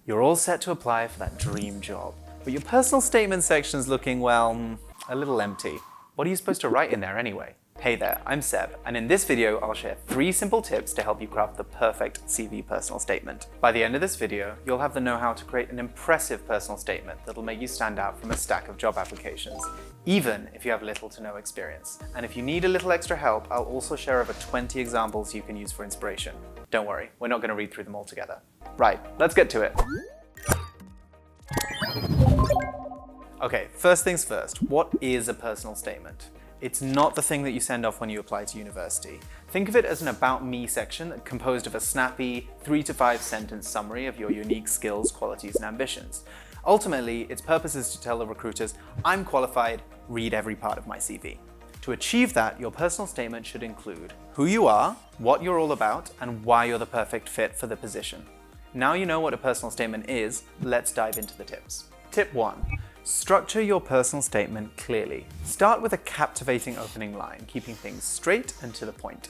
You're all set to apply for that dream job, but your personal statement section's looking, well, a little empty. What are you supposed to write in there anyway? Hey there, I'm Seb, and in this video I'll share 3 simple tips to help you craft the perfect CV personal statement. By the end of this video, you'll have the know-how to create an impressive personal statement that'll make you stand out from a stack of job applications, even if you have little to no experience. And if you need a little extra help, I'll also share over 20 examples you can use for inspiration. Don't worry, we're not going to read through them all together. Right, let's get to it. Okay, first things first, what is a personal statement? It's not the thing that you send off when you apply to university. Think of it as an About Me section composed of a snappy 3 to 5 sentence summary of your unique skills, qualities, and ambitions. Ultimately, its purpose is to tell the recruiters, I'm qualified, read every part of my CV. To achieve that, your personal statement should include who you are, what you're all about, and why you're the perfect fit for the position. Now you know what a personal statement is, let's dive into the tips. Tip 1. Structure your personal statement clearly. Start with a captivating opening line, keeping things straight and to the point.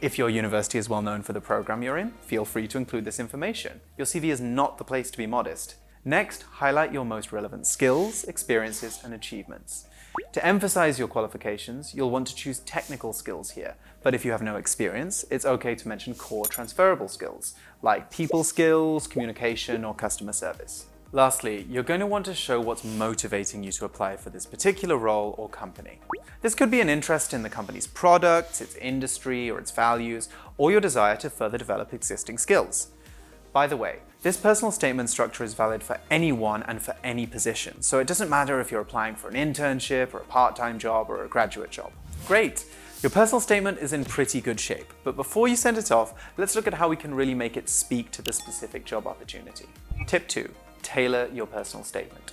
If your university is well known for the program you're in, feel free to include this information. Your CV is not the place to be modest. Next, highlight your most relevant skills, experiences, and achievements. To emphasize your qualifications, you'll want to choose technical skills here, but if you have no experience, it's okay to mention core transferable skills, like people skills, communication, or customer service. Lastly, you're going to want to show what's motivating you to apply for this particular role or company. This could be an interest in the company's products, its industry, or its values, or your desire to further develop existing skills. By the way, this personal statement structure is valid for anyone and for any position, so it doesn't matter if you're applying for an internship, or a part-time job, or a graduate job. Great! Your personal statement is in pretty good shape, but before you send it off, let's look at how we can really make it speak to the specific job opportunity. Tip 2. Tailor your personal statement.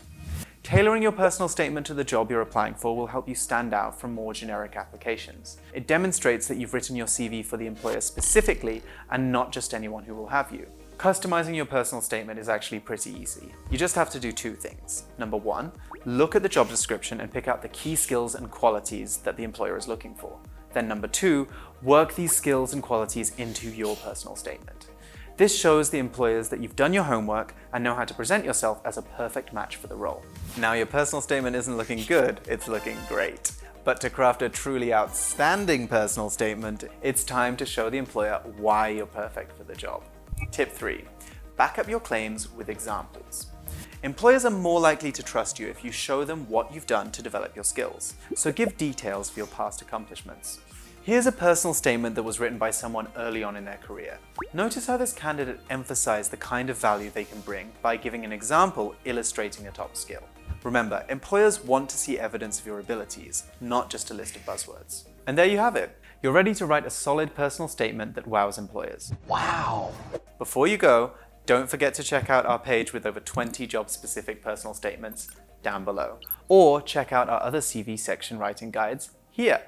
Tailoring your personal statement to the job you're applying for will help you stand out from more generic applications. It demonstrates that you've written your CV for the employer specifically and not just anyone who will have you. Customizing your personal statement is actually pretty easy. You just have to do 2 things. Number 1, look at the job description and pick out the key skills and qualities that the employer is looking for. Then number 2, work these skills and qualities into your personal statement. This shows the employers that you've done your homework and know how to present yourself as a perfect match for the role. Now your personal statement isn't looking good, it's looking great. But to craft a truly outstanding personal statement, it's time to show the employer why you're perfect for the job. Tip 3. Back up your claims with examples. Employers are more likely to trust you if you show them what you've done to develop your skills, so give details for your past accomplishments. Here's a personal statement that was written by someone early on in their career. Notice how this candidate emphasized the kind of value they can bring by giving an example illustrating a top skill. Remember, employers want to see evidence of your abilities, not just a list of buzzwords. And there you have it. You're ready to write a solid personal statement that wows employers. Wow! Before you go, don't forget to check out our page with over 20 job-specific personal statements down below, or check out our other CV section writing guides here.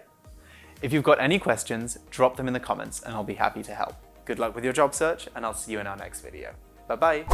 If you've got any questions, drop them in the comments and I'll be happy to help. Good luck with your job search, and I'll see you in our next video. Bye-bye.